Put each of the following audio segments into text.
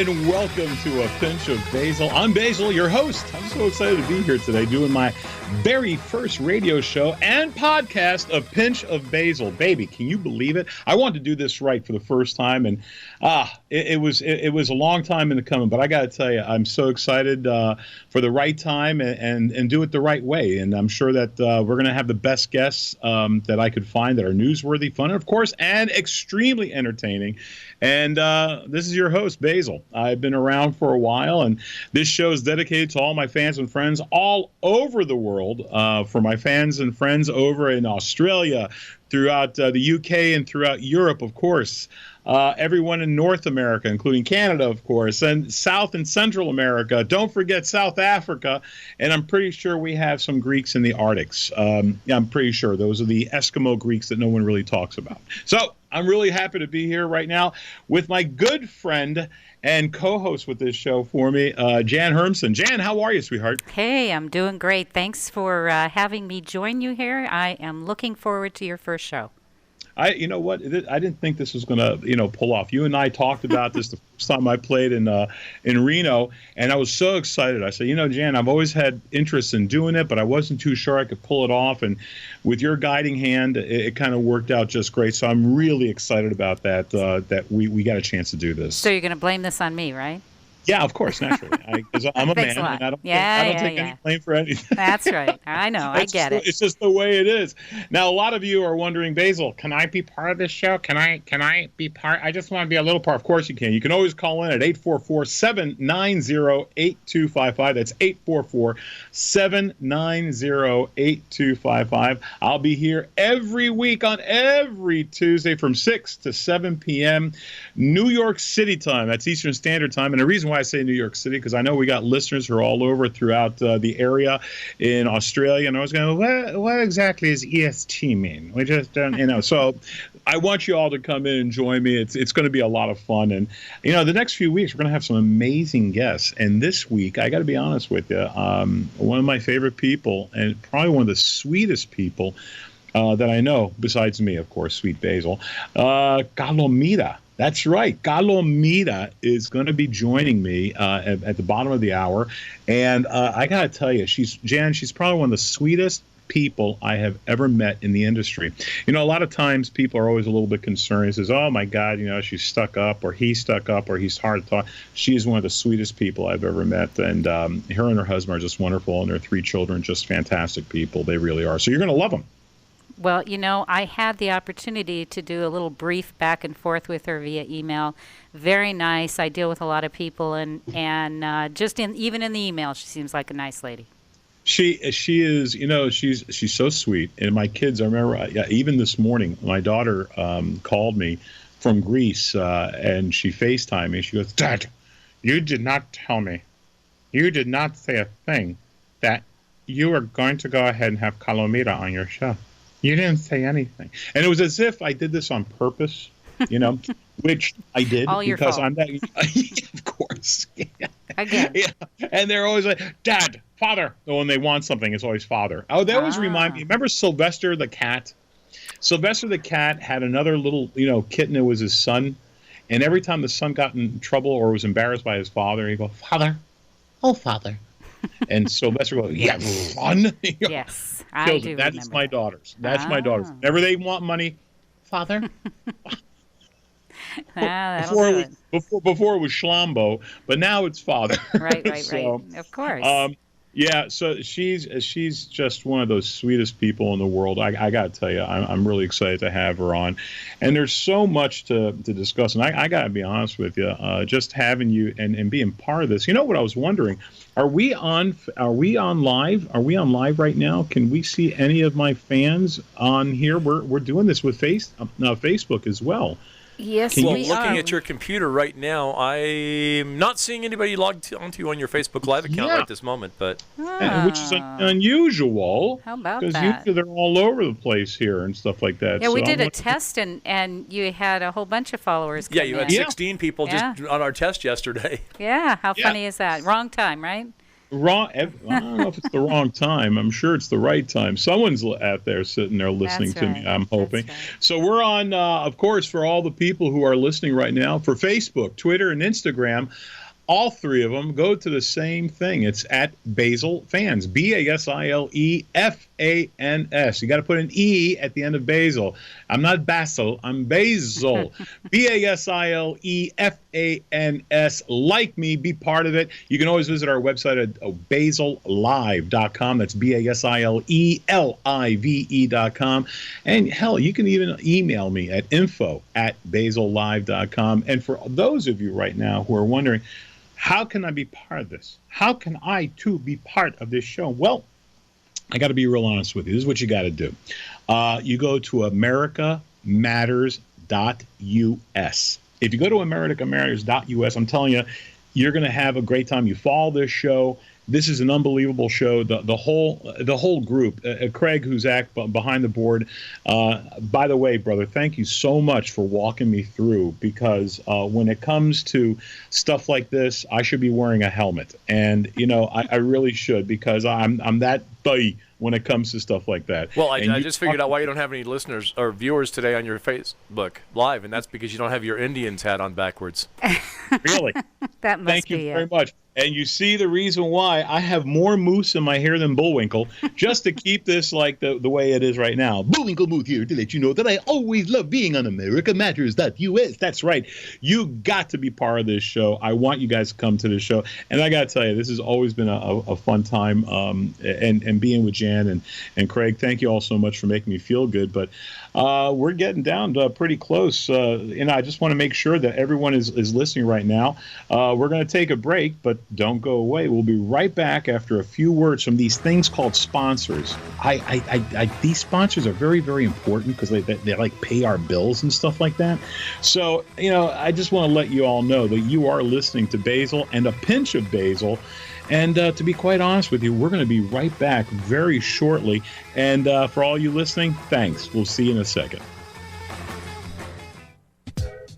and welcome to A Pinch of Basile. I'm Basile, your host. I'm so excited to be here today doing my very first radio show and podcast of Pinch of Basile. Baby, can you believe it? I wanted to do this right for the first time, and it was a long time in the coming, but I got to tell you, I'm so excited for the right time and do it the right way, and I'm sure that we're going to have the best guests that I could find that are newsworthy, fun, of course, and extremely entertaining. And this is your host, Basile. I've been around for a while, and this show is dedicated to all my fans and friends all over the world, for my fans and friends over in Australia, throughout the UK, and throughout Europe, of course. Everyone in North America, including Canada, of course, and South and Central America. Don't forget South Africa. And I'm pretty sure we have some Greeks in the Arctics. I'm pretty sure those are the Eskimo Greeks that no one really talks about. So I'm really happy to be here right now with my good friend and co-host with this show for me, Jan Hermsen. Jan, how are you, sweetheart? Hey, I'm doing great. Thanks for having me join you here. I am looking forward to your first show. You know what? I didn't think this was going to, pull off. You and I talked about this the first time I played in Reno, and I was so excited. I said, Jan, I've always had interest in doing it, but I wasn't too sure I could pull it off. And with your guiding hand, it kind of worked out just great. So I'm really excited about that. That we got a chance to do this. So you're going to blame this on me, right? Yeah, of course, naturally. Because I'm a man, and I don't take any blame for anything. That's right. I know. I get it. It's just the way it is. Now, a lot of you are wondering, Basile, can I be part of this show? Can I be part? I just want to be a little part. Of course you can. You can always call in at 844-790-8255. That's 844-790-8255. I'll be here every week on every Tuesday from 6 to 7 p.m. New York City time. That's Eastern Standard Time. And the reason why I say New York City, because I know we got listeners who are all over throughout the area in Australia, and I was going, what exactly does EST mean? We just don't, So I want you all to come in and join me. It's going to be a lot of fun, and the next few weeks we're going to have some amazing guests. And this week, I got to be honest with you, one of my favorite people, and probably one of the sweetest people that I know, besides me, of course, sweet Basile, Kalomoira. That's right. Kalomoira is going to be joining me at the bottom of the hour. And I got to tell you, she's probably one of the sweetest people I have ever met in the industry. A lot of times people are always a little bit concerned. He says, oh, my God, she's stuck up, or he's stuck up, or he's hard to talk. She's one of the sweetest people I've ever met. And her and her husband are just wonderful, and their 3 children, just fantastic people. They really are. So you're going to love them. Well, I had the opportunity to do a little brief back and forth with her via email. Very nice. I deal with a lot of people, and even in the email, she seems like a nice lady. She is, she's so sweet. And my kids, I remember, even this morning, my daughter called me from Greece, and she FaceTimed me. She goes, Dad, you did not tell me. You did not say a thing that you were going to go ahead and have Kalomoira on your show. You didn't say anything. And it was as if I did this on purpose, which I did. All your because fault. I'm that, of course. Yeah. Again. Yeah. And they're always like, Dad, Father. When they want something, it's always Father. Oh, they always remind me. Remember Sylvester the cat? Sylvester the cat had another little, kitten that was his son. And every time the son got in trouble or was embarrassed by his father, he'd go, Father. Oh, Father. And Sylvester goes, yeah, son. Yes, I do. That is my daughters. That's my daughters. Whenever they want money, Father. Before it was Schlambo, but now it's Father. Right. Of course. Yeah, so she's just one of those sweetest people in the world. I got to tell you, I'm really excited to have her on. And there's so much to discuss. And I got to be honest with you, just having you and being part of this. You know what I was wondering? Are we on live? Are we on live right now? Can we see any of my fans on here? We're doing this with Facebook as well. Yes, well, looking at your computer right now, I'm not seeing anybody logged onto you on your Facebook Live account right this moment, but which is unusual. How about that? Because usually they're all over the place here and stuff like that. Yeah, we did a test, and you had a whole bunch of followers. Yeah, you had 16 people just on our test yesterday. Yeah, how funny is that? Wrong time, right? wrong. I don't know if it's the wrong time. I'm sure it's the right time. Someone's out there sitting there listening to me, I'm hoping. Right. So we're on, of course, for all the people who are listening right now, for Facebook, Twitter, and Instagram. All three of them go to the same thing. It's at Basile Fans, BASILEFANS. You got to put an E at the end of Basile. I'm not Basil, I'm Basile. BASILEFANS. Like me, be part of it. You can always visit our website at basilelive.com. That's BASILELIVE.com. And hell, you can even email me at info@basilelive.com. And for those of you right now who are wondering, how can I be part of this? How can I, too, be part of this show? Well, I got to be real honest with you. This is what you got to do. You go to americamatters.us. If you go to americamatters.us, I'm telling you, you're going to have a great time. You follow this show. This is an unbelievable show. The whole group. Craig, who's behind the board. By the way, brother, thank you so much for walking me through, because when it comes to stuff like this, I should be wearing a helmet, and I really should, because I'm that buddy when it comes to stuff like that. Well, I just figured out why you don't have any listeners or viewers today on your Facebook Live, and that's because you don't have your Indians hat on backwards. Really? That must Thank be you very much. And you see the reason why I have more moose in my hair than Bullwinkle, just to keep this like the way it is right now. Bullwinkle Moose here to let you know that I always love being on AmericaMatters.us. That's right. You got to be part of this show. I want you guys to come to this show. And I got to tell you, this has always been a fun time. And being with Jan and Craig, thank you all so much for making me feel good. But we're getting down to pretty close. I just want to make sure that everyone is listening right now. We're going to take a break, but don't go away. We'll be right back after a few words from these things called sponsors. These sponsors are very, very important, because they like pay our bills and stuff like that. So, I just want to let you all know that you are listening to Basile and a Pinch of Basile. And to be quite honest with you, we're going to be right back very shortly. And for all you listening, thanks. We'll see you in a second.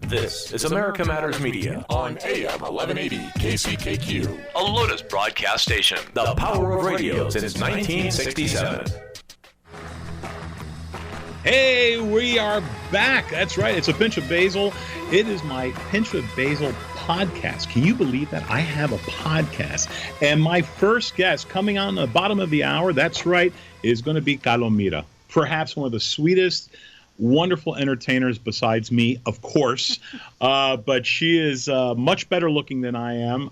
This is America Matters Media on AM 1180 KCKQ, a Lotus broadcast station, the power of radio since 1967. Hey, we are back. That's right. It's a Pinch of Basile. It is my Pinch of Basile podcast. Can you believe that? I have a podcast. And my first guest coming on the bottom of the hour, that's right, is going to be Kalomoira. Perhaps one of the sweetest, wonderful entertainers besides me, of course. But she is much better looking than I am.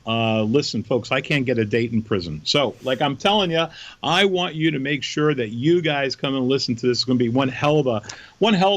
Listen, folks, I can't get a date in prison. So, like I'm telling you, I want you to make sure that you guys come and listen to this. It's going to be one hell of a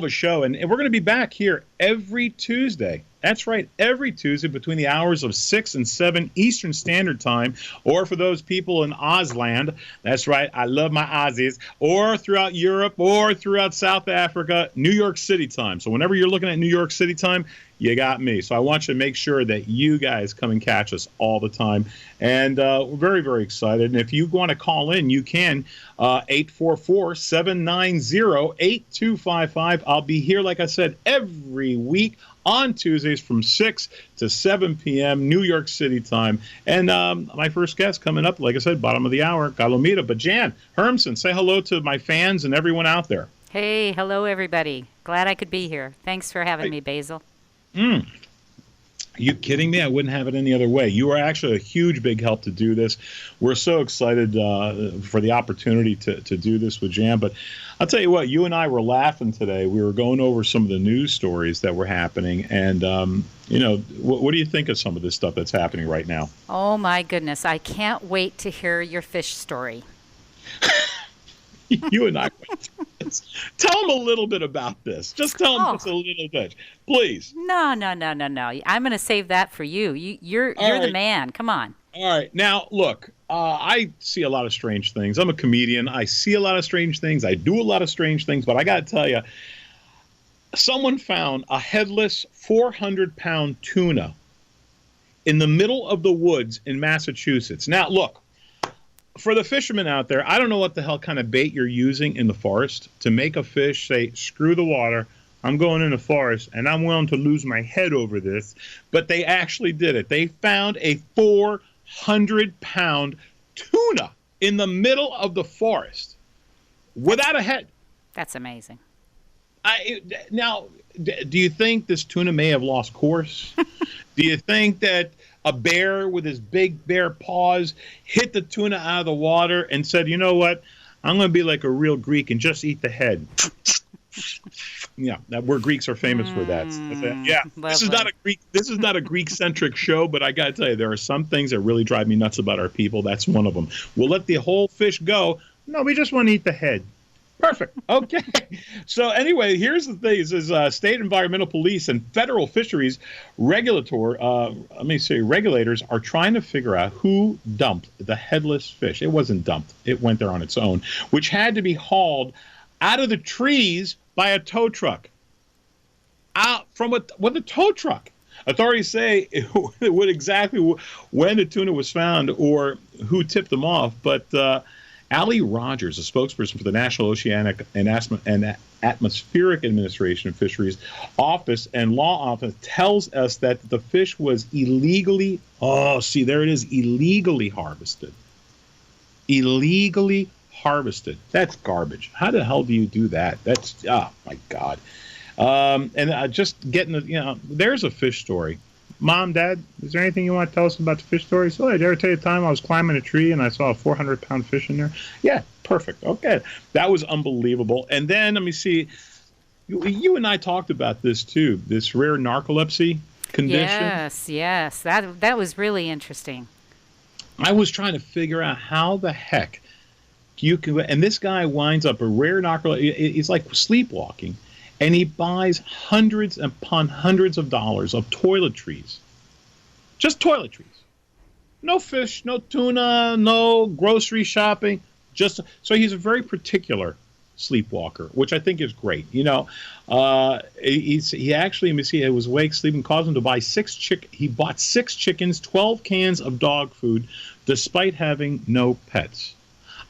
show. And we're going to be back here every Tuesday. That's right, every Tuesday between the hours of 6 and 7 Eastern Standard Time, or for those people in Ozland, that's right, I love my Aussies, or throughout Europe, or throughout South Africa, New York City time. So whenever you're looking at New York City time, you got me. So I want you to make sure that you guys come and catch us all the time. And we're very, very excited. And if you want to call in, you can, 844-790-8255. I'll be here, like I said, every week on Tuesdays from 6 to 7 p.m. New York City time. And my first guest coming up, like I said, bottom of the hour, Kalomoira. But Jan Hermson, say hello to my fans and everyone out there. Hey, hello, everybody. Glad I could be here. Thanks for having me, Basile. Are you kidding me? I wouldn't have it any other way. You are actually a huge, big help to do this. We're so excited for the opportunity to do this with Jan. But I'll tell you what, you and I were laughing today. We were going over some of the news stories that were happening. And, what do you think of some of this stuff that's happening right now? Oh, my goodness. I can't wait to hear your fish story. You and I went through this. Tell them a little bit about this. Just tell them just a little bit, please. No. I'm going to save that for you. You're the man. Come on. All right. Now, look, I see a lot of strange things. I'm a comedian. I see a lot of strange things. I do a lot of strange things. But I got to tell you, someone found a headless 400-pound tuna in the middle of the woods in Massachusetts. Now, look. For the fishermen out there, I don't know what the hell kind of bait you're using in the forest to make a fish say, screw the water, I'm going in the forest, and I'm willing to lose my head over this. But they actually did it. They found a 400-pound tuna in the middle of the forest without a head. That's amazing. Now, do you think this tuna may have lost course? Do you think that a bear with his big bare paws hit the tuna out of the water and said, you know what, I'm going to be like a real Greek and just eat the head? Yeah, where Greeks are famous for that. Yeah, this is not a Greek. This is not a Greek-centric show, but I got to tell you, there are some things that really drive me nuts about our people. That's one of them. We'll let the whole fish go. No, we just want to eat the head. Perfect. Okay. So anyway, here's the thing: is state environmental police and federal fisheries regulators are trying to figure out who dumped the headless fish. It wasn't dumped; it went there on its own, which had to be hauled out of the trees by a tow truck. Out from with a tow truck. Authorities say what exactly when the tuna was found or who tipped them off, but Ali Rogers, a spokesperson for the National Oceanic and Atmospheric Administration of Fisheries Office and Law Office, tells us that the fish was illegally harvested. Illegally harvested. That's garbage. How the hell do you do that? That's, oh my God. Just getting there's a fish story. Mom, Dad, is there anything you want to tell us about the fish story? So, did I ever tell you the time I was climbing a tree and I saw a 400-pound fish in there? Yeah, perfect. Okay. That was unbelievable. And then, let me see, you and I talked about this too, this rare narcolepsy condition. Yes. That was really interesting. I was trying to figure out how the heck you can, and this guy winds up a rare narcolepsy. It's like sleepwalking. And he buys hundreds upon hundreds of dollars of toiletries. Just toiletries. No fish, no tuna, no grocery shopping. So he's a very particular sleepwalker, which I think is great. He actually, let me see, he was awake, sleeping, caused him to buy he bought 6 chickens, 12 cans of dog food, despite having no pets.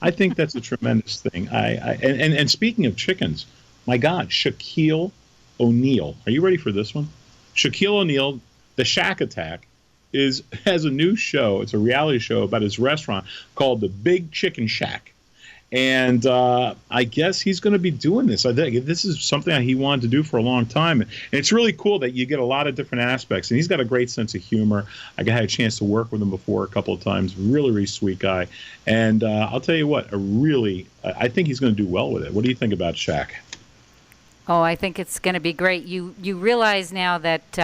I think that's a tremendous thing. And speaking of chickens, my God, Shaquille O'Neal. Are you ready for this one? Shaquille O'Neal, the Shack Attack, has a new show. It's a reality show about his restaurant called the Big Chicken Shack. And I guess he's going to be doing this. I think this is something that he wanted to do for a long time. And it's really cool that you get a lot of different aspects. And he's got a great sense of humor. I had a chance to work with him before a couple of times. Really, really sweet guy. And I'll tell you what, I think he's going to do well with it. What do you think about Shaq? Oh, I think it's going to be great. You realize now that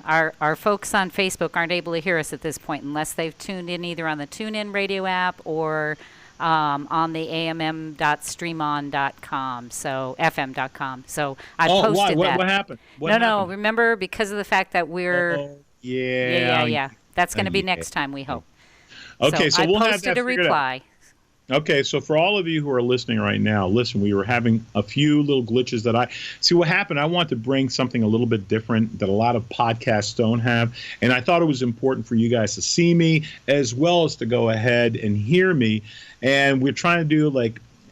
our folks on Facebook aren't able to hear us at this point unless they've tuned in either on the TuneIn radio app or on the amm.streamon.com, so fm.com. So I posted that. What happened? No. Remember, because of the fact that we're yeah. That's going to be next time, we hope. Okay, so we'll I have that posted a reply. Okay, so for all of you who are listening right now, listen, we were having a few little glitches that see what happened. I want to bring something a little bit different that a lot of podcasts don't have. And I thought it was important for you guys to see me as well as to go ahead and hear me. And we're trying to do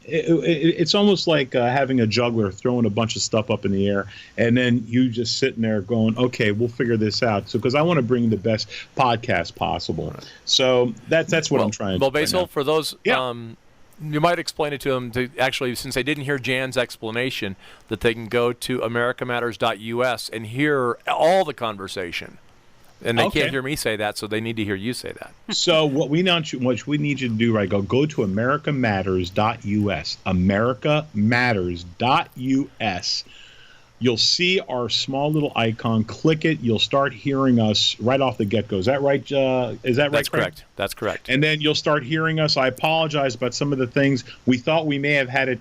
it's almost like having a juggler throwing a bunch of stuff up in the air, and then you just sitting there going, okay, we'll figure this out. So, because I want to bring the best podcast possible. Right. So that's what I'm trying to do. Well, Basile, for those, you might explain it to them, since they didn't hear Jan's explanation, that they can go to americamatters.us and hear all the conversation. And they can't hear me say that, so they need to hear you say that. So what we need you to do, right, go to americamatters.us, americamatters.us. You'll see our small little icon. Click it. You'll start hearing us right off the get-go. Is that right? That's correct. That's correct. And then you'll start hearing us. I apologize about some of the things. We thought we may have had it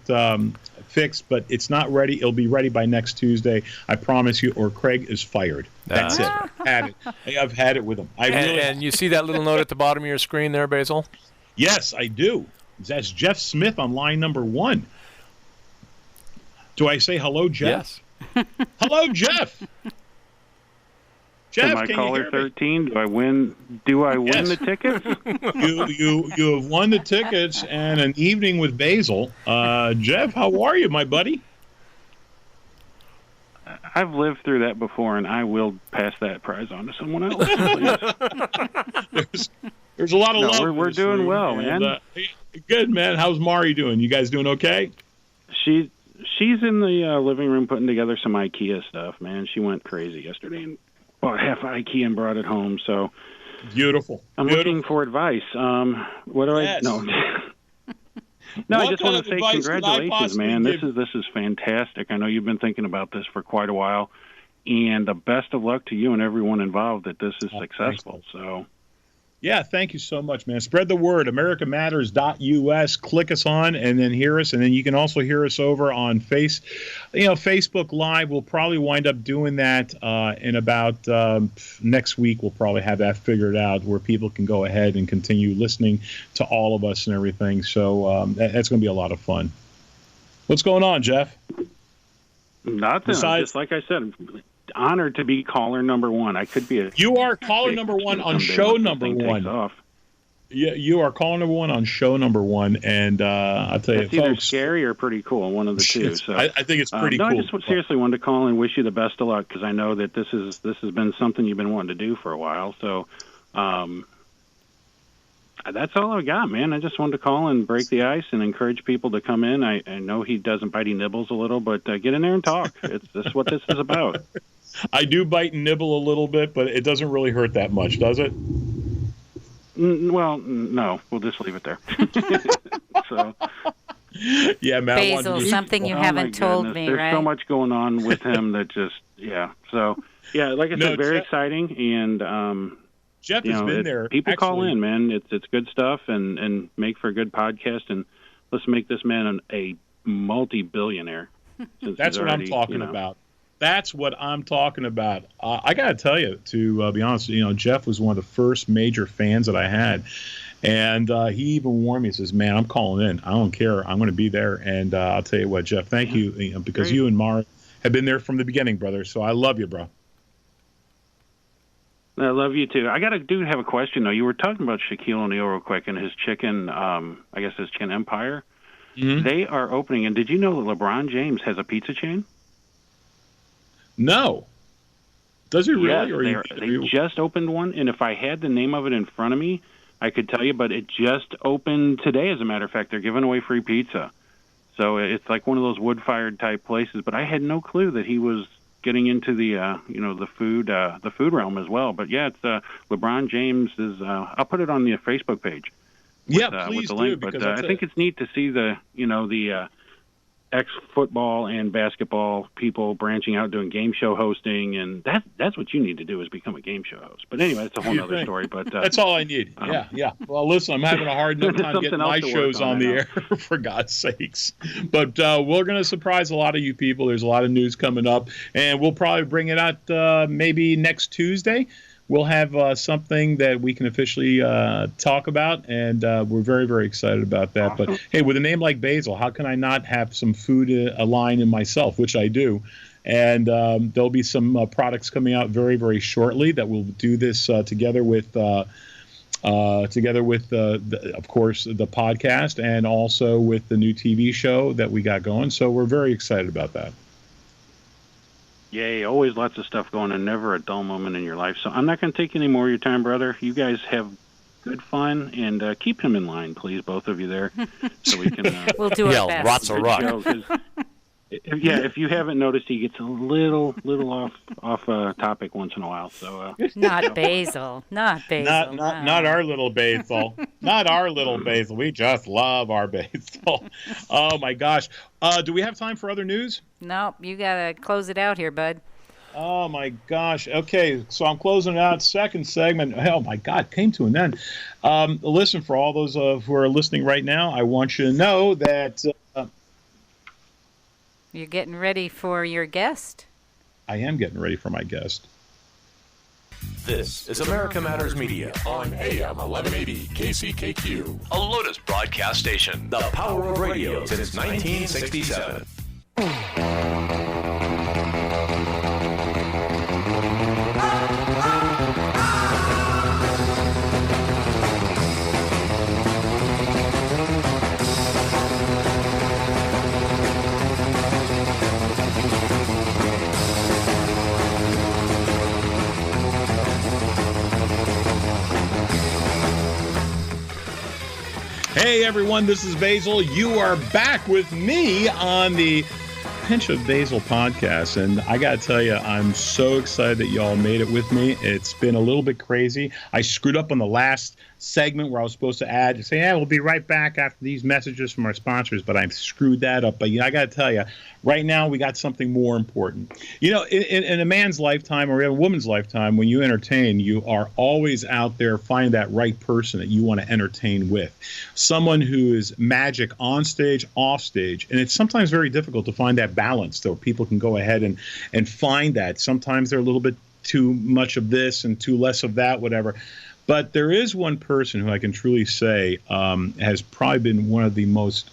fixed, but it's not ready. It'll be ready by next Tuesday. I promise you, or Craig is fired. That's it. I've had it with him. And you see that little note at the bottom of your screen there, Basile? Yes, I do. That's Jeff Smith on line number 1. Do I say hello, Jeff? Yes. Hello, Jeff. Jeff, am I caller 13? Do I win? Do I win the tickets? You have won the tickets and an evening with Basile. Jeff, how are you, my buddy? I've lived through that before, and I will pass that prize on to someone else. There's a lot of love. We're doing well, man. Good, man. How's Mari doing? You guys doing okay? She's in the living room putting together some IKEA stuff, man. She went crazy yesterday and bought half IKEA and brought it home. So beautiful. I'm looking for advice. What do I? No. No, I just want to say congratulations, man. This is fantastic. I know you've been thinking about this for quite a while, and the best of luck to you and everyone involved that this is successful. So. Yeah, thank you so much, man. Spread the word. AmericaMatters.us. Click us on and then hear us. And then you can also hear us over on Facebook Live. We'll probably wind up doing that in about next week. We'll probably have that figured out where people can go ahead and continue listening to all of us and everything. So that's going to be a lot of fun. What's going on, Jeff? Nothing. Just like I said, honored to be caller number one. I could be You are caller number one on show number one. Yeah, you are caller number one on show number one, and I'll tell you, it's either scary or pretty cool, one of the two. So I think it's pretty cool. I just seriously wanted to call and wish you the best of luck because I know that this has been something you've been wanting to do for a while. So that's all I got, man. I just wanted to call and break the ice and encourage people to come in. I know he doesn't bite, he nibbles a little, but get in there and talk. This is what this is about. I do bite and nibble a little bit, but it doesn't really hurt that much, does it? Well, no. We'll just leave it there. So, yeah, man. Basil, something you haven't told me, There's right? so much going on with him that just, yeah. So, yeah, like I said, very exciting. And Jeff has been there. People call in, man. It's good stuff and make for a good podcast. And let's make this man a multi-billionaire. That's what I'm talking about. That's what I'm talking about. I got to tell you, to be honest, Jeff was one of the first major fans that I had. And he even warned me, he says, man, I'm calling in. I don't care. I'm going to be there. And I'll tell you what, Jeff, thank you, because you and Mara have been there from the beginning, brother. So I love you, bro. I love you, too. I do have a question, though. You were talking about Shaquille O'Neal real quick and his chicken, his chicken empire. Mm-hmm. They are opening. And did you know that LeBron James has a pizza chain? No. Does he really? Yes, they just opened one, and if I had the name of it in front of me, I could tell you, but it just opened today, as a matter of fact. They're giving away free pizza. So it's like one of those wood-fired type places, but I had no clue that he was getting into the the food realm as well. But yeah, it's LeBron James is I'll put it on the Facebook page. Please with the link. But I think it's neat to see the ex-football and basketball people branching out doing game show hosting, and that's what you need to do is become a game show host. But anyway, that's a whole other story. But that's all I need. Yeah. Well, listen, I'm having a hard enough time getting my shows on the air, for God's sakes. But we're going to surprise a lot of you people. There's a lot of news coming up, and we'll probably bring it out maybe next Tuesday. We'll have something that we can officially talk about, and we're very, very excited about that. Awesome. But, hey, with a name like Basil, how can I not have some food line in myself, which I do? And there'll be some products coming out very, very shortly that will do this together with, of course, the podcast and also with the new TV show that we got going. So we're very excited about that. Yay, always lots of stuff going on, never a dull moment in your life. So I'm not going to take any more of your time, brother. You guys have good fun, and keep him in line, please, both of you there, so we can... we'll do our best. Lots of rock. If you haven't noticed, he gets a little off topic once in a while. So not Basil. Not our little Basil. Not our little Basil. We just love our Basil. Oh my gosh. Do we have time for other news? Nope. You gotta close it out here, bud. Oh my gosh. Okay, so I'm closing out second segment. Oh my God, came to an end. Listen, for all those who are listening right now, I want you to know that. You're getting ready for your guest? I am getting ready for my guest. This is America Matters Media on AM 1180 KCKQ, a Lotus broadcast station. The power of radio since 1967. Hey everyone, this is Basil. You are back with me on the Pinch of Basile podcast, and I gotta tell you, I'm so excited that y'all made it with me. It's been a little bit crazy. I screwed up on the last segment where I was supposed to say, yeah, we'll be right back after these messages from our sponsors, but I screwed that up. But I gotta tell you, right now we got something more important. In a man's lifetime or a woman's lifetime, when you entertain, you are always out there finding that right person that you want to entertain with. Someone who is magic on stage, off stage. And it's sometimes very difficult to find that balance so people can go ahead and find that. Sometimes they're a little bit too much of this and too less of that, whatever. But there is one person who I can truly say has probably been one of the most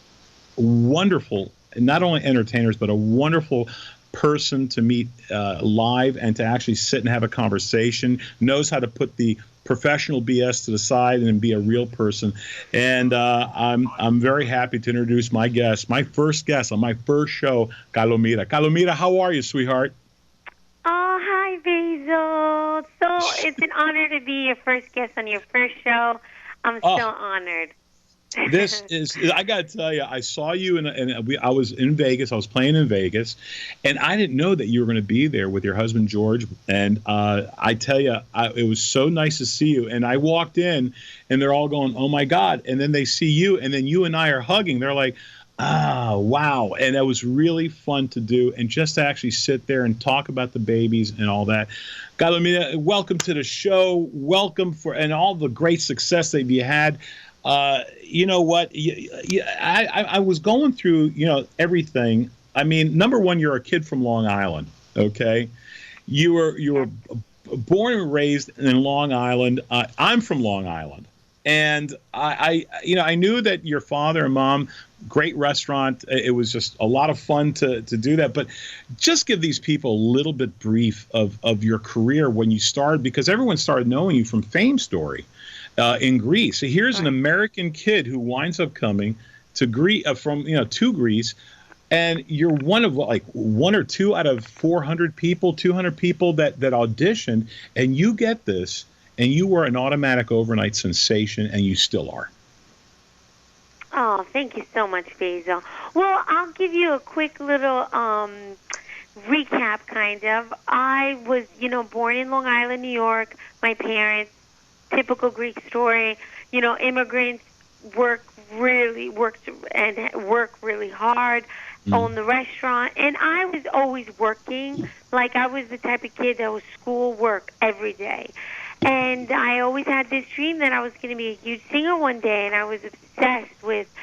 wonderful, not only entertainers, but a wonderful person to meet live and to actually sit and have a conversation, knows how to put the professional BS to the side and be a real person. And I'm very happy to introduce my guest, my first guest on my first show, Kalomoira. Kalomoira, how are you, sweetheart? Oh, hi, Basil. So it's an honor to be your first guest on your first show. I'm so honored. This is, I got to tell you, I saw you I was in Vegas. I was playing in Vegas, and I didn't know that you were going to be there with your husband, George. And I tell you, it was so nice to see you. And I walked in, and they're all going, oh, my God. And then they see you, and then you and I are hugging. They're like, wow. And it was really fun to do. And just to actually sit there and talk about the babies and all that. Kalomoira, welcome to the show. Welcome and all the great success that you had. You know what? I was going through, everything. I mean, number one, you're a kid from Long Island, okay? You were born and raised in Long Island. I'm from Long Island. And I knew that your father and mom, great restaurant. It was just a lot of fun to do that. But just give these people a little bit brief of your career when you started, because everyone started knowing you from Fame Story in Greece. So here's an American kid who winds up coming to Greece to Greece. And you're one of one or two out of 400 people, 200 people that auditioned, and you get this. And you were an automatic overnight sensation, and you still are. Oh, thank you so much, Basil. Well, I'll give you a quick little recap, kind of. I was, born in Long Island, New York. My parents, typical Greek story, immigrants work really hard, own the restaurant. And I was always working. Like, I was the type of kid that was school work every day. And I always had this dream that I was going to be a huge singer one day, and I was obsessed with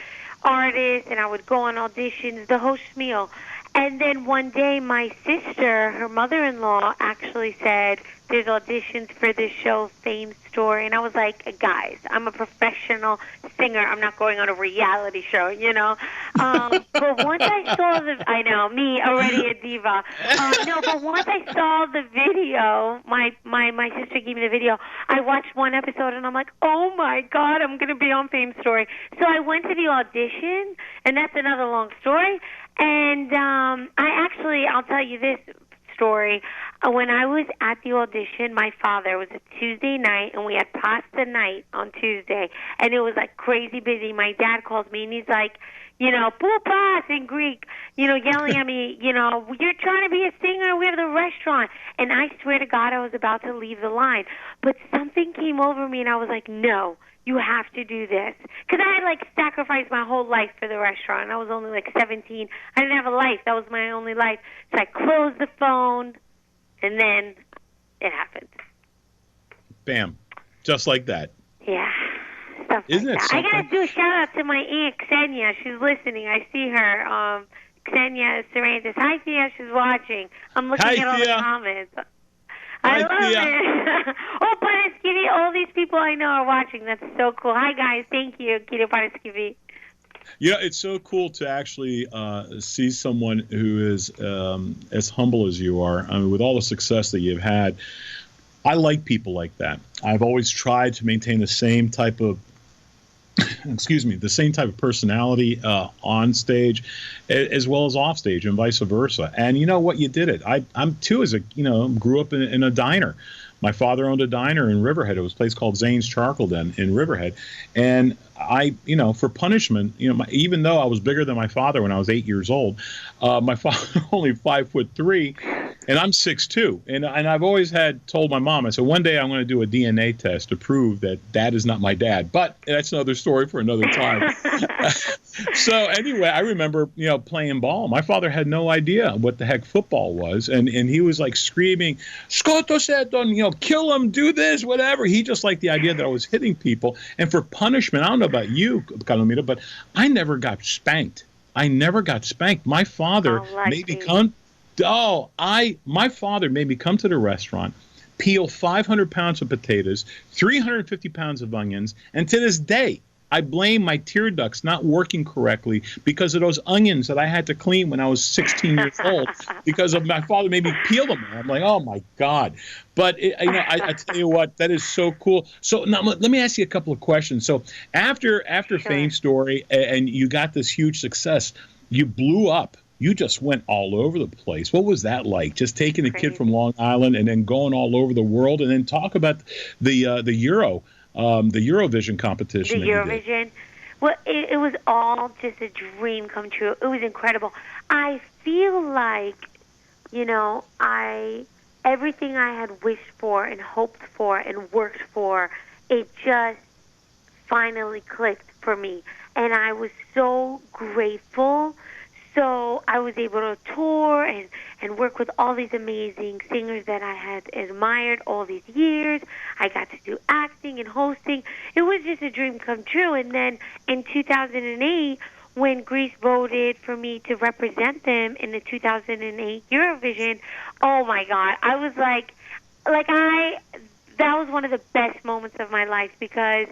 artists, and I would go on auditions, the whole schmeal. And then one day my sister, her mother-in-law, actually said, there's auditions for this show, Fame Story. And I was like, guys, I'm a professional singer. I'm not going on a reality show, But once I saw I know, me, already a diva. But once I saw the video, my sister gave me the video, I watched one episode, and I'm like, oh, my God, I'm going to be on Fame Story. So I went to the audition, and that's another long story. And I'll tell you this story. When I was at the audition, my father, it was a Tuesday night, and we had pasta night on Tuesday, and it was like crazy busy. My dad calls me, and he's like, poupas in Greek, yelling at me, you're trying to be a singer, we have the restaurant. And I swear to God, I was about to leave the line. But something came over me, and I was like, no, you have to do this. Because I had, sacrificed my whole life for the restaurant. I was only, 17. I didn't have a life. That was my only life. So I closed the phone, and then it happened. Bam. Just like that. Yeah. Stuff Isn't like it that. something? I got to do a shout-out to my Aunt, Ksenia. She's listening. I see her. Ksenia Sarantis. Hi, Thea. She's watching. I'm looking at all the comments. I love it. Oh, Paraskivi, all these people I know are watching. That's so cool. Hi, guys. Thank you, Kiro Paraskivi. It's so cool to actually see someone who is as humble as you are. I mean, with all the success that you've had, I like people like that. I've always tried to maintain the same type of the same type of personality on stage as well as off stage and vice versa. And you know what? You did it. I'm too, grew up in a diner. My father owned a diner in Riverhead. It was a place called Zane's Charcoal Den in Riverhead. And for punishment, even though I was bigger than my father when I was 8 years old, my father only 5'3", and I'm 6'2", and I've always told my mom, I said, one day I'm going to do a DNA test to prove that dad is not my dad, but that's another story for another time. So anyway, I remember, playing ball. My father had no idea what the heck football was, and he was like screaming, "Scotto Seton, kill him, do this, whatever." He just liked the idea that I was hitting people, and for punishment, I don't know about you, Kalomoira, but I never got spanked. My father made me come. My father made me come to the restaurant, peel 500 pounds of potatoes, 350 pounds of onions, and to this day, I blame my tear ducts not working correctly because of those onions that I had to clean when I was 16 years old because of my father made me peel them. I'm like, oh my God. But I tell you what, that is so cool. So now let me ask you a couple of questions. So after Fame Story and you got this huge success, you blew up. You just went all over the place. What was that like? Just taking a kid from Long Island and then going all over the world, and then talk about the Eurovision competition. The Eurovision. Well, it was all just a dream come true. It was incredible. I feel like, everything I had wished for and hoped for and worked for, it just finally clicked for me. And I was so grateful. So I was able to tour and work with all these amazing singers that I had admired all these years. I got to do acting and hosting. It was just a dream come true. And then in 2008, when Greece voted for me to represent them in the 2008 Eurovision, oh my God, I was that was one of the best moments of my life because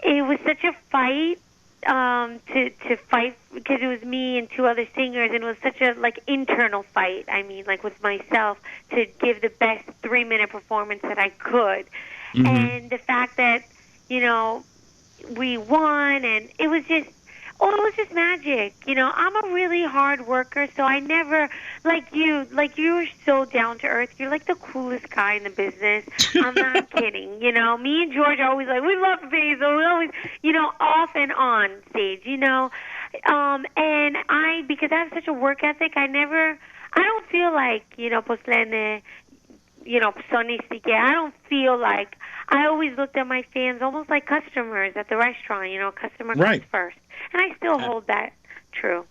it was such a fight. To fight because it was me and two other singers, and it was such a internal fight. I mean, with myself to give the best 3-minute performance that I could, and the fact that we won, and it was just magic. I'm a really hard worker, so I never you're so down to earth. You're like the coolest guy in the business. I'm not kidding. Me and George are always we love Basil. We always, off and on stage, and because I have such a work ethic, I don't feel poslene, sonistike. I don't feel like, I always looked at my fans almost like customers at the restaurant, customer comes first. And I still hold that true.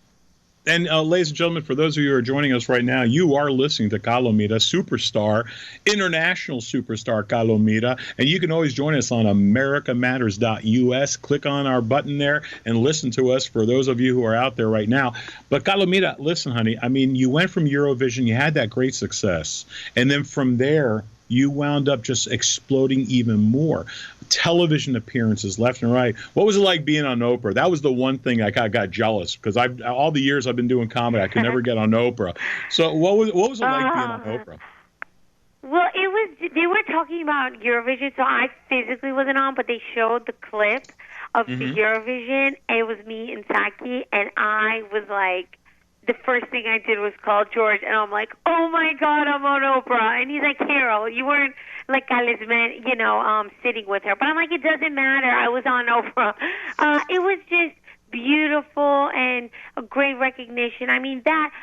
And ladies and gentlemen, for those of you who are joining us right now, you are listening to Kalomoira, superstar, international superstar Kalomoira. And you can always join us on americamatters.us. Click on our button there and listen to us for those of you who are out there right now. But Kalomoira, listen, honey, I mean, you went from Eurovision, you had that great success. And then from there, you wound up just exploding even more. Television appearances left and right. What was it like being on Oprah? That was the one thing I got jealous because all the years I've been doing comedy, I could never get on Oprah. So what was it like being on Oprah? Well, they were talking about Eurovision, so I physically wasn't on, but they showed the clip of the Eurovision, and it was me and Saki, and I was like, the first thing I did was call George, and I'm like, oh my God, I'm on Oprah. And he's like, Carol, you weren't sitting with her. But I'm like, it doesn't matter. I was on Oprah. It was just beautiful and a great recognition. I mean, that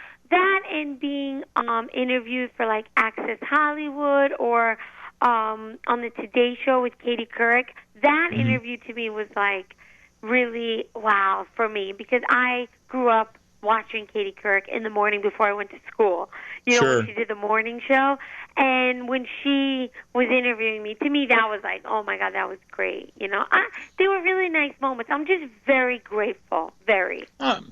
and being interviewed for Access Hollywood or on the Today Show with Katie Couric, that interview to me was really wow for me because I grew up watching Katie Couric in the morning before I went to school. When she did the morning show. And when she was interviewing me, to me that was oh my God, that was great. They were really nice moments. I'm just very grateful, very. And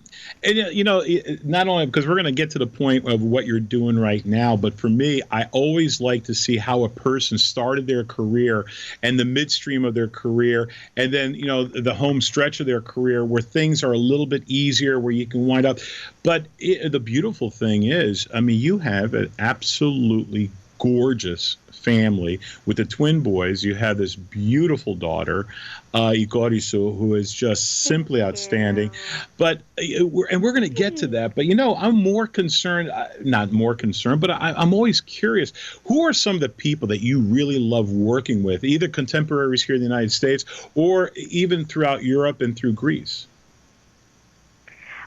not only because we're going to get to the point of what you're doing right now, but for me, I always like to see how a person started their career and the midstream of their career, and then the home stretch of their career where things are a little bit easier, where you can wind up. But the beautiful thing is, I mean, you have an absolutely gorgeous family with the twin boys. You have this beautiful daughter, Igorisu, who is just simply outstanding. But we're going to get to that. But I'm more concerned, not more concerned, but I'm always curious. Who are some of the people that you really love working with, either contemporaries here in the United States or even throughout Europe and through Greece?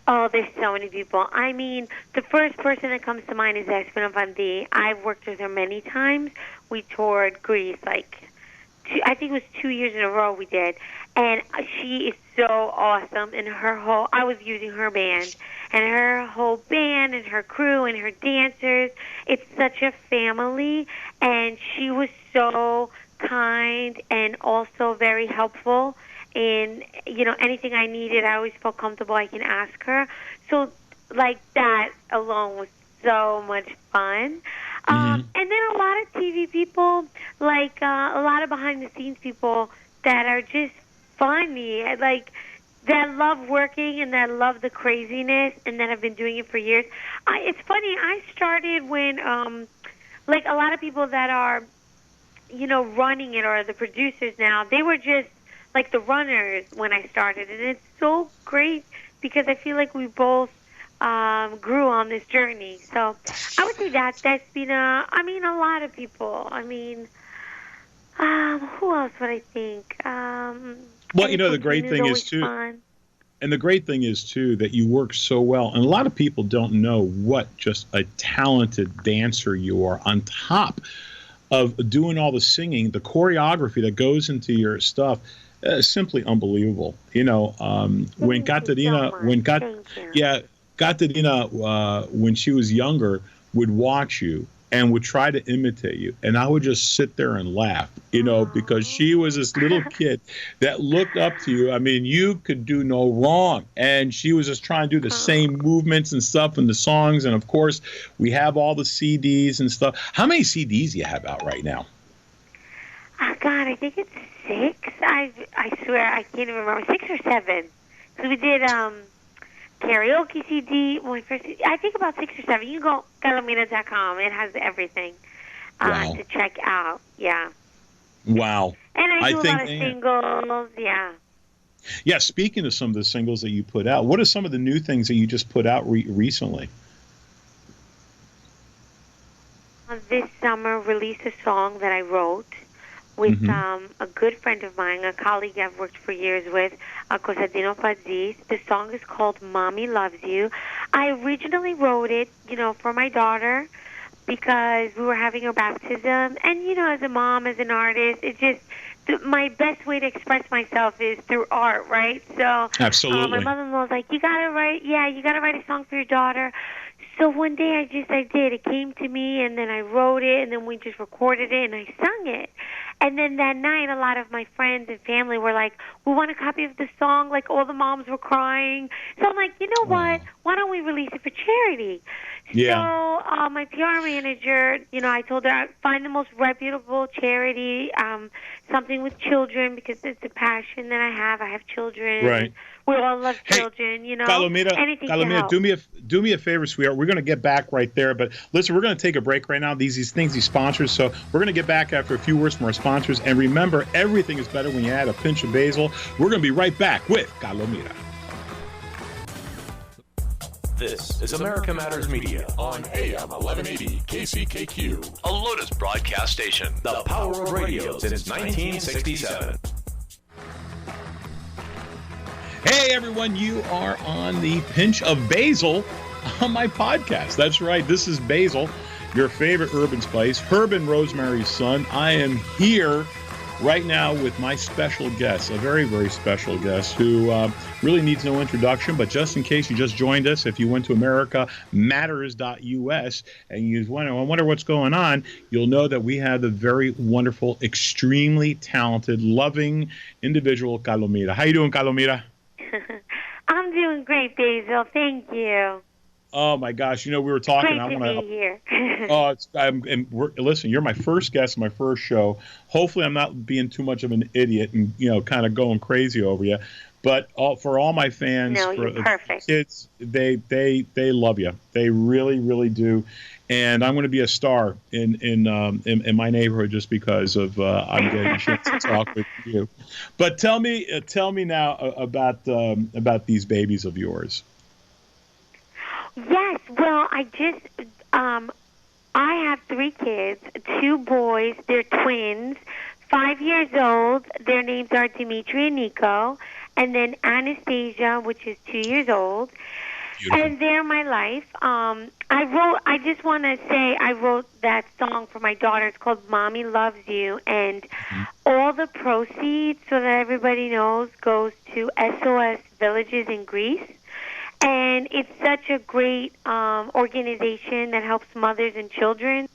Oh, there's so many people. I mean, the first person that comes to mind is Jenna Bundy. I've worked with her many times. We toured Greece, I think it was 2 years in a row we did. And she is so awesome. And I was using her band. And her whole band and her crew and her dancers, it's such a family. And she was so kind and also very helpful. And, anything I needed, I always felt comfortable I can ask her. So, that alone was so much fun. And then a lot of TV people, a lot of behind-the-scenes people that are just funny, that love working and that love the craziness and that have been doing it for years. It's funny, I started when, a lot of people that are, running it or the producers now, they were just the runners when I started. And it's so great because I feel like we both grew on this journey. So I would say that's been a lot of people. Who else would I think? Well, the great thing is, too, fun. And the great thing is, too, that you work so well. And a lot of people don't know what just a talented dancer you are on top of doing all the singing, the choreography that goes into your stuff. Simply unbelievable. When Katerina, when she was younger, would watch you and would try to imitate you, and I would just sit there and laugh, because she was this little kid that looked up to you. I mean, you could do no wrong, and she was just trying to do the same movements and stuff in the songs. And of course, we have all the CDs and stuff. How many CDs do you have out right now? Oh God, I think it's 6. I swear I can't even remember, 6 or 7. So we did karaoke CD. I think about 6 or 7. You can go Kalomoira.com. It has everything to check out. Yeah. Wow. And I do a lot of singles. Yeah. Yeah. Speaking of some of the singles that you put out, what are some of the new things that you just put out recently? This summer, released a song that I wrote with a good friend of mine, a colleague I've worked for years with, Pinch of Basile. The song is called Mommy Loves You. I originally wrote it, for my daughter because we were having her baptism. And, as a mom, as an artist, it's just my best way to express myself is through art, right? So absolutely. My mother-in-law was like, you got to write a song for your daughter. So one day I did. It came to me, and then I wrote it, and then we just recorded it, and I sung it. And then that night, a lot of my friends and family were like, we want a copy of the song. All the moms were crying. So I'm like, you know what? Why don't we release it for charity? Yeah. So my PR manager, I told her, find the most reputable charity, something with children, because it's a passion that I have. I have children. Right. We all love children, Kalomoira, anything to help. Do me a favor, sweetheart. We're going to get back right there. But listen, we're going to take a break right now. These sponsors. So we're going to get back after a few words from our sponsors. And remember, everything is better when you add a pinch of basil. We're going to be right back with Kalomoira. This is America Matters Media on AM 1180 KCKQ, a Lotus broadcast station. The power of radio since 1967. Hey, everyone, you are on the Pinch of Basile on my podcast. That's right. This is Basil, your favorite urban spice, herb and rosemary's son. I am here right now with my special guest, a very, very special guest who really needs no introduction, but just in case you just joined us, if you went to americamatters.us and you wonder what's going on, you'll know that we have the very wonderful, extremely talented, loving individual, Kalomoira. How you doing, Kalomoira? I'm doing great, Basil. Thank you. Oh my gosh! We were talking. Great to be here. Listen, you're my first guest, my first show. Hopefully, I'm not being too much of an idiot and kind of going crazy over you. But for all my fans, No, for you're perfect. kids, they love you. They really, really do. And I'm going to be a star in my neighborhood just because of I'm getting a chance to talk with you. But tell me now about these babies of yours. Yes, well, I have 3 kids, 2 boys. They're twins, 5 years old. Their names are Dimitri and Nico, and then Anastasia, which is 2 years old. Beautiful. And they're my life. I just want to say I wrote that song for my daughter. It's called Mommy Loves You, and all the proceeds, so that everybody knows, goes to SOS Villages in Greece. And it's such a great organization that helps mothers and children.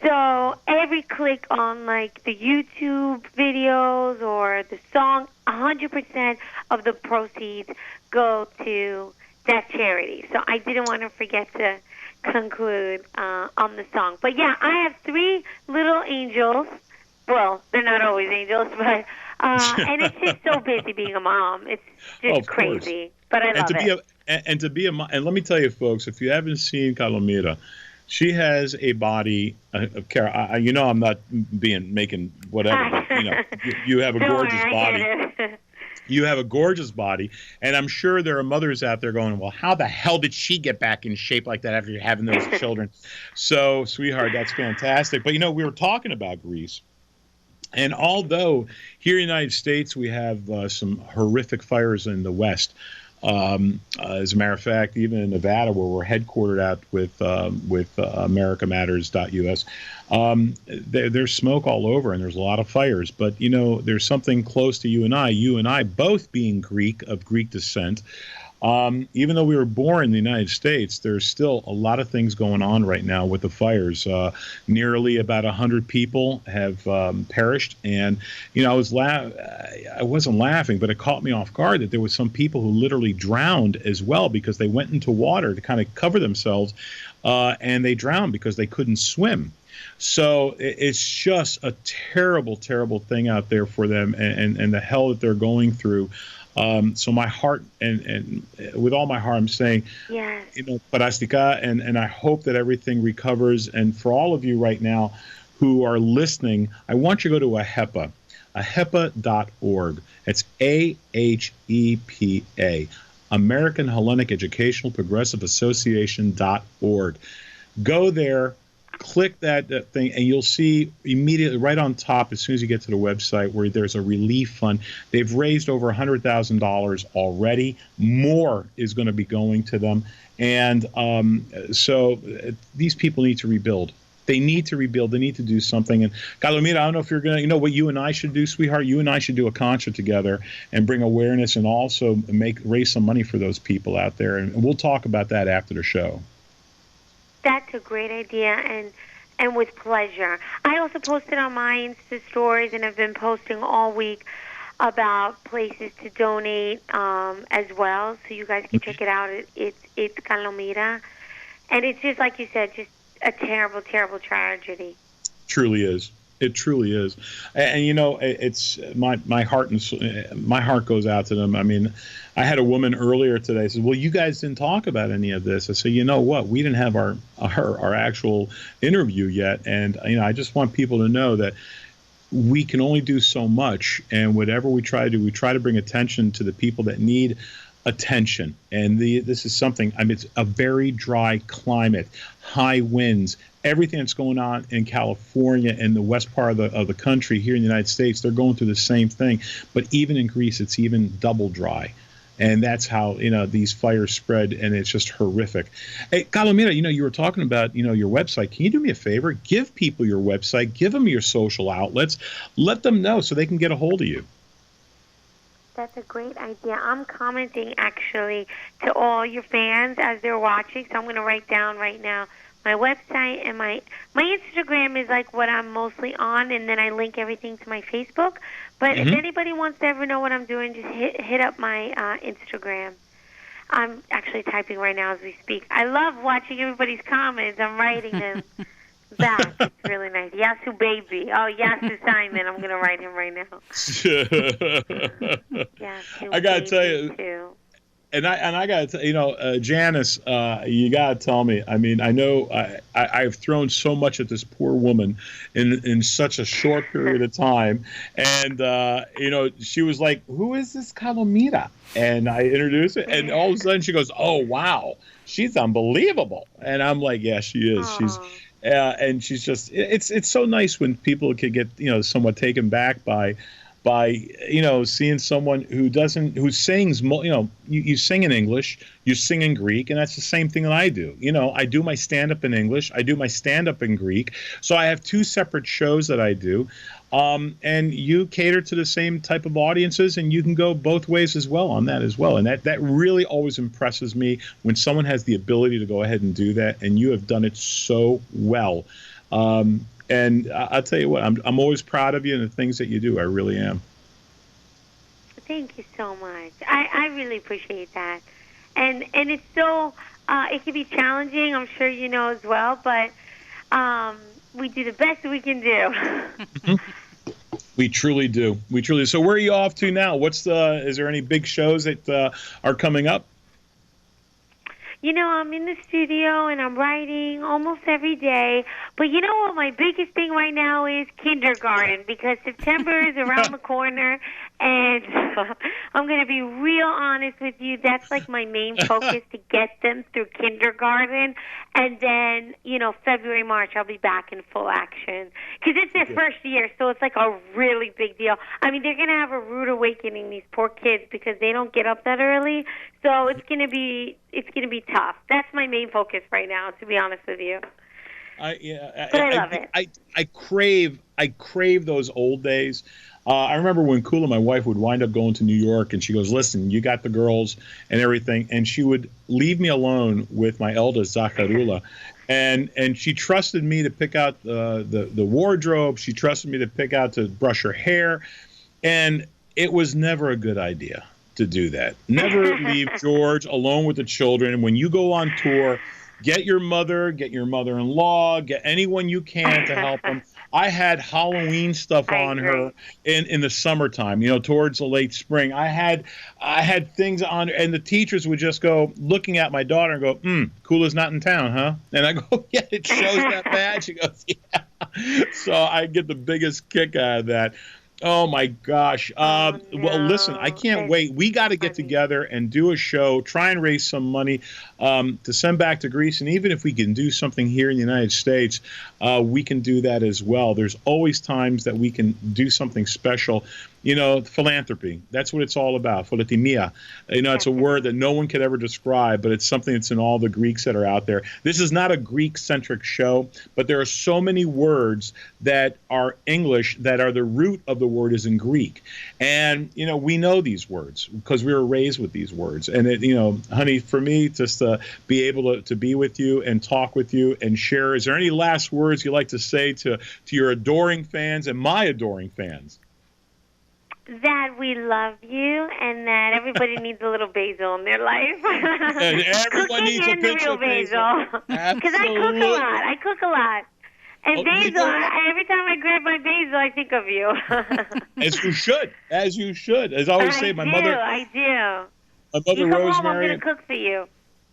So every click on like the YouTube videos or the song, 100% of the proceeds go to that charity. So I didn't want to forget to conclude on the song. But yeah, I have 3 little angels. Well, they're not always angels, but and it's just so busy being a mom. It's just crazy. But I love it. And to be a mom, and let me tell you, folks, if you haven't seen Kalomoira, she has a body of care. I'm not making whatever. But, you have a gorgeous body. You have a gorgeous body, and I'm sure there are mothers out there going, well, how the hell did she get back in shape like that after having those children? So, sweetheart, that's fantastic. But, we were talking about Greece. And although here in the United States we have some horrific fires in the West, as a matter of fact, even in Nevada, where we're headquartered out with AmericaMatters.us, there's smoke all over and there's a lot of fires. But, there's something close to you and I both being Greek, of Greek descent. Even though we were born in the United States, there's still a lot of things going on right now with the fires. Nearly about 100 people have perished, and I wasn't laughing, but it caught me off guard that there was some people who literally drowned as well because they went into water to kind of cover themselves, and they drowned because they couldn't swim. So it's just a terrible, terrible thing out there for them, and the hell that they're going through. So my heart, and with all my heart, I'm saying, yes. Parastika, and I hope that everything recovers. And for all of you right now who are listening, I want you to go to ahepa.org. It's AHEPA, American Hellenic Educational Progressive Association.org. Go there. Click that thing, and you'll see immediately right on top, as soon as you get to the website, where there's a relief fund. They've raised over $100,000 already. More is going to be going to them. And so these people need to rebuild. They need to rebuild. They need to do something. And Kalomoira, I don't know if you're going to, what you and I should do, sweetheart? You and I should do a concert together and bring awareness and also raise some money for those people out there. And we'll talk about that after the show. That's a great idea, and with pleasure. I also posted on my Insta stories, and have been posting all week about places to donate as well, so you guys can check it out. It's Kalomoira, and it's just like you said, just a terrible, terrible tragedy. Truly is. It truly is, and it's my heart goes out to them. I mean, I had a woman earlier today said, "Well, you guys didn't talk about any of this." I said, "You know what? We didn't have our actual interview yet, and I just want people to know that we can only do so much, and whatever we try to do, we try to bring attention to the people that need attention. And this is something. I mean, it's a very dry climate, high winds." Everything that's going on in California and the west part of the country here in the United States, they're going through the same thing. But even in Greece, it's even double dry. And that's how, these fires spread, and it's just horrific. Hey, Kalomoira, you were talking about, your website. Can you do me a favor? Give people your website. Give them your social outlets. Let them know so they can get a hold of you. That's a great idea. I'm commenting, actually, to all your fans as they're watching, so I'm going to write down right now my website, and my Instagram is like what I'm mostly on, and then I link everything to my Facebook. But if anybody wants to ever know what I'm doing, just hit up my Instagram. I'm actually typing right now as we speak. I love watching everybody's comments. I'm writing them. back. It's really nice. Yasu baby. Oh, Yasu Simon. I'm going to write him right now. Yasu I got to tell you. Too. And I got to, Janice, you got to tell me. I mean, I know I've thrown so much at this poor woman in such a short period of time. And, she was like, who is this Kalomoira? And I introduced it. And all of a sudden she goes, oh, wow, she's unbelievable. And I'm like, yeah, she is. Aww. She's and she's just it's so nice when people can get, somewhat taken back by seeing someone who sings, you sing in English, you sing in Greek, and that's the same thing that I do. I do my stand-up in English, I do my stand-up in Greek, so I have two separate shows that I do, and you cater to the same type of audiences, and you can go both ways as well on that as well, and that really always impresses me when someone has the ability to go ahead and do that, and you have done it so well. And I'll tell you what, I'm always proud of you and the things that you do. I really am. Thank you so much. I really appreciate that. And it's so, it can be challenging, I'm sure you know as well, but we do the best we can do. We truly do. So where are you off to now? Is there any big shows that are coming up? I'm in the studio and I'm writing almost every day. But you know what my biggest thing right now is? Kindergarten, because September is around the corner. And I'm going to be real honest with you. That's like my main focus, to get them through kindergarten. And then, February, March, I'll be back in full action. Because it's their first year, so it's like a really big deal. I mean, they're going to have a rude awakening, these poor kids, because they don't get up that early. So it's going to be tough. That's my main focus right now, to be honest with you. I love it. I crave those old days. I remember when Kula, my wife, would wind up going to New York, and she goes, listen, you got the girls and everything. And she would leave me alone with my eldest, Zacharula. And she trusted me to pick out the wardrobe. She trusted me to brush her hair. And it was never a good idea to do that. Never leave George alone with the children. When you go on tour, get your mother-in-law, get anyone you can to help them. I had Halloween stuff on her in the summertime, towards the late spring. I had things on her, and the teachers would just go looking at my daughter and go, Kula's not in town, huh? And I go, yeah, it shows that bad. She goes, yeah. So I get the biggest kick out of that. Oh, my gosh. Well, listen, I can't wait. We got to get together and do a show, try and raise some money to send back to Greece. And even if we can do something here in the United States, we can do that as well. There's always times that we can do something special. Philanthropy, that's what it's all about. Philanthropia. It's a word that no one could ever describe, but it's something that's in all the Greeks that are out there. This is not a Greek-centric show, but there are so many words that are English that are the root of the word is in Greek. And, we know these words because we were raised with these words. And, honey, for me, just to be able to be with you and talk with you and share, is there any last words you'd like to say to your adoring fans and my adoring fans? That we love you, and that everybody needs a little basil in their life. And everyone needs a pinch of basil. Because I cook a lot. And basil, every time I grab my basil, I think of you. As you should. As I always say, my mother. I do. My mother, you come Rosemary. Home, I'm going to cook for you.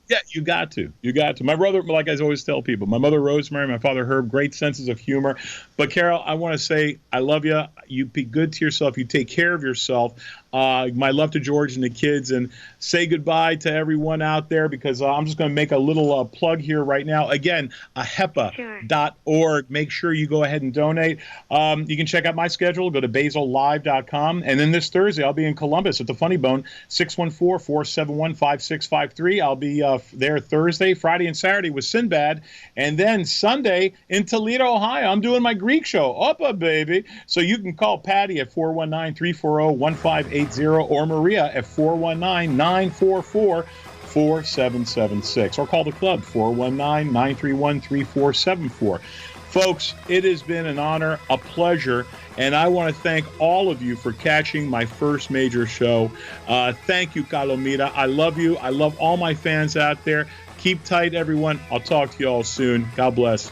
Yeah, you got to. My brother, like I always tell people, my mother, Rosemary, my father, Herb, great senses of humor. But, Carol, I want to say I love you. You be good to yourself. You take care of yourself. My love to George and the kids. And say goodbye to everyone out there, because I'm just going to make a little plug here right now. Again, HEPA.org. Make sure you go ahead and donate. You can check out my schedule. Go to basillive.com. And then this Thursday, I'll be in Columbus at the Funny Bone, 614-471-5653. I'll be there Thursday, Friday, and Saturday with Sinbad. And then Sunday in Toledo, Ohio, I'm doing my Greek show. Oppa, baby. So you can call Patty at 419-340-1580 or Maria at 419-944-4776. Or call the club, 419-931-3474. Folks, it has been an honor, a pleasure, and I want to thank all of you for catching my first major show. Thank you, Kalomoira. I love you. I love all my fans out there. Keep tight, everyone. I'll talk to you all soon. God bless.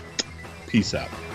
Peace out.